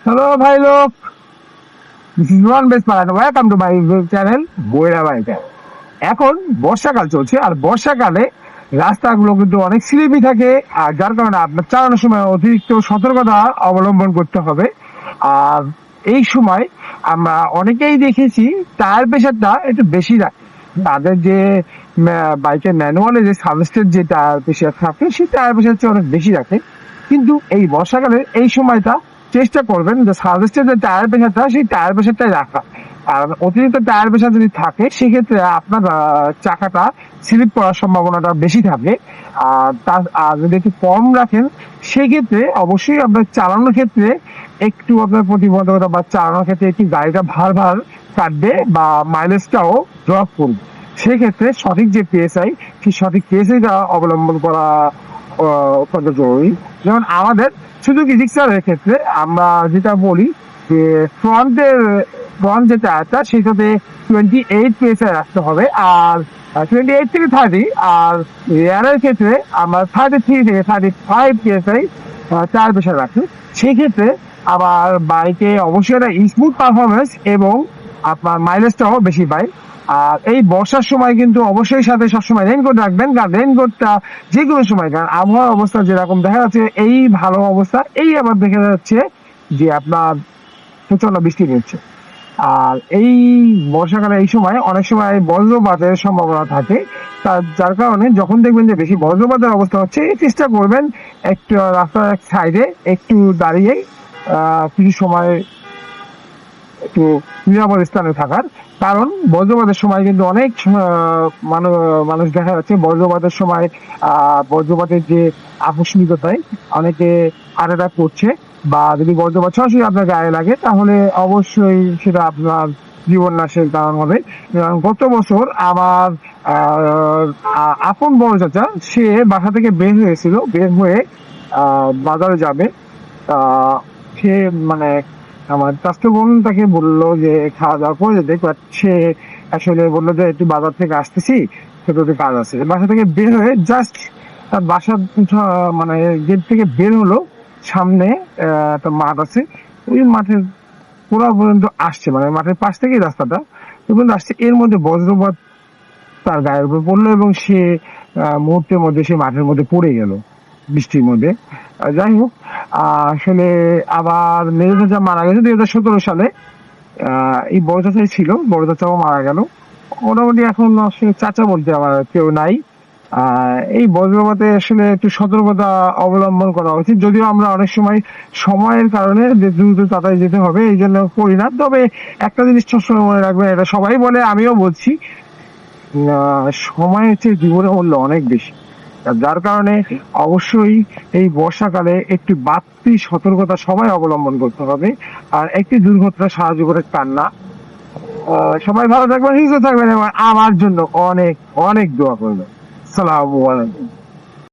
Hello ভাই লোক, this is one best পালানো। ওয়েলকাম টু মাই চ্যানেল বইরা বাড়িটা। এখন বর্ষাকাল চলছে, আর বর্ষাকালে রাস্তাগুলো কিন্তু অনেক স্লিপি থাকে, আর যার কারণে আপনার চালানোর সময় অতিরিক্ত সতর্কতা অবলম্বন করতে হবে। আর এই সময় আমরা অনেকেই দেখেছি টায়ার প্রেশারটা একটু বেশি রাখে। তাদের যে বাইকের ম্যানুয়ালে যে সাজেস্টেড যে টায়ার প্রেশার থাকে, সেই টায়ার প্রেশার চেয়ে অনেক বেশি রাখে। কিন্তু এই বর্ষাকালে এই সময়টা চেষ্টা করবেন যে সাজেস্টেড যে টায়ার প্রেশারটা, সেই টায়ার প্রেশারটাই রাখা। আর অতিরিক্ত টায়ার প্রেশার যদি থাকে, সেক্ষেত্রে আপনার চাকাটা স্লিপ করার সম্ভাবনাটা বেশি থাকে। আর যদি একটু কম রাখেন, সেক্ষেত্রে অবশ্যই আপনার চালানোর ক্ষেত্রে একটু আপনার প্রতিবন্ধকতা বা চালানোর ক্ষেত্রে একটু গাড়িটা ভার ভার কাটবে বা মাইলেজটাও ড্রপ করবে। সেক্ষেত্রে সঠিক যে পিএসআই, সেই সঠিক পিএসআইটা অবলম্বন করা অত্যন্ত জরুরি। যেমন আমাদের সুজুকি জিক্সারের ক্ষেত্রে আমরা যেটা বলি যে ফ্রন্ট যে টায়ারটা, সেটাতে 28 পিএসআই রাখতে হবে, আর 28 থেকে 30। আর রিয়ারের ক্ষেত্রে আমরা 33 থেকে 35 পিএসআই টায়ার প্রেশার রাখি। সেই ক্ষেত্রে আবার বাইকে অবশ্যই একটা স্মুথ পারফরমেন্স এবং আপনার মাইলেজটাও বেশি পায়। আর এই বর্ষার সময় কিন্তু অবশ্যই সাথে সবসময় রেইনকোট রাখবেন, কারণ রেইনকোটটা যে কোনো সময়, কারণ আবহাওয়ার অবস্থা যেরকম দেখা যাচ্ছে এই ভালো অবস্থা, এই আবার দেখা যাচ্ছে যে আপনার প্রচন্ড বৃষ্টি হচ্ছে। আর এই বর্ষাকালে এই সময় অনেক সময় বজ্রপাতের সম্ভাবনা থাকে। যার কারণে যখন দেখবেন যে বেশি বজ্রপাতের অবস্থা হচ্ছে, চেষ্টা করবেন একটু রাস্তার এক সাইডে একটু দাঁড়িয়ে কিছু সময় একটু নিরাপদ স্থানে থাকার। কারণ বজ্রপাতের সময় কিন্তু অনেক মানুষ দেখা যাচ্ছে বজ্রপাতের সময় বজ্রপাতের যে আকস্মিকতায় অনেকে হার্ট অ্যাটাক করছে। বা যদি বজ্রপাত সরাসরি আপনার গায়ে লাগে, তাহলে অবশ্যই সেটা আপনার জীবন নাশের কারণ হবে। গত বছর আমার আপন বড় চাচা, সে বাসা থেকে বের হয়েছিল, বের হয়ে বাজারে যাবে। সে মানে আমার চাচাতো বোন তাকে বললো যে খাওয়া দাওয়া করে যেতে, বাট সে আসলে বললো যে একটু বাজার থেকে আসতেছি, ছোট একটু কাজ আছে। বাসা থেকে বের হয়ে জাস্ট তার বাসার মানে গেট থেকে বের হলো, সামনে একটা মাঠ আছে, ওই মাঠের পুরা পর্যন্ত আসছে, মানে মাঠের পাশ থেকেই রাস্তাটা ওই পর্যন্ত আসছে। এর মধ্যে বজ্রপাত তার গায়ের উপর পড়লো এবং সে মুহূর্তের মধ্যে সে মাঠের মধ্যে পড়ে গেল বৃষ্টির মধ্যে। যাই হোক, আসলে আবার মেজো চাচা মারা গেছে 2017 সালে। এই বড় চাচাই ছিল, বড় চাচাও মারা গেল। মোটামুটি এখন আসলে চাচা বলতে আমার কেউ নাই। এই বজ্রপাতে আসলে একটু সতর্কতা অবলম্বন করা উচিত, যদিও আমরা অনেক সময় সময়ের কারণে যে দ্রুত তাড়াতাড়ি যেতে হবে এই জন্য করি না। তবে একটা জিনিস সবসময় মনে রাখবেন, এটা সবাই বলে, আমিও বলছি, সময় হচ্ছে জীবনের মূল্য অনেক বেশি। যার কারণে অবশ্যই এই বর্ষাকালে একটি বাড়তি সতর্কতা সবাই অবলম্বন করতে হবে। আর একটি দুর্ঘটনা সাহায্য করে কার না। সবাই ভালো থাকবেন, সুস্থ থাকবেন এবং আমার জন্য অনেক অনেক দোয়া করবেন। সালামু আলাইকুম।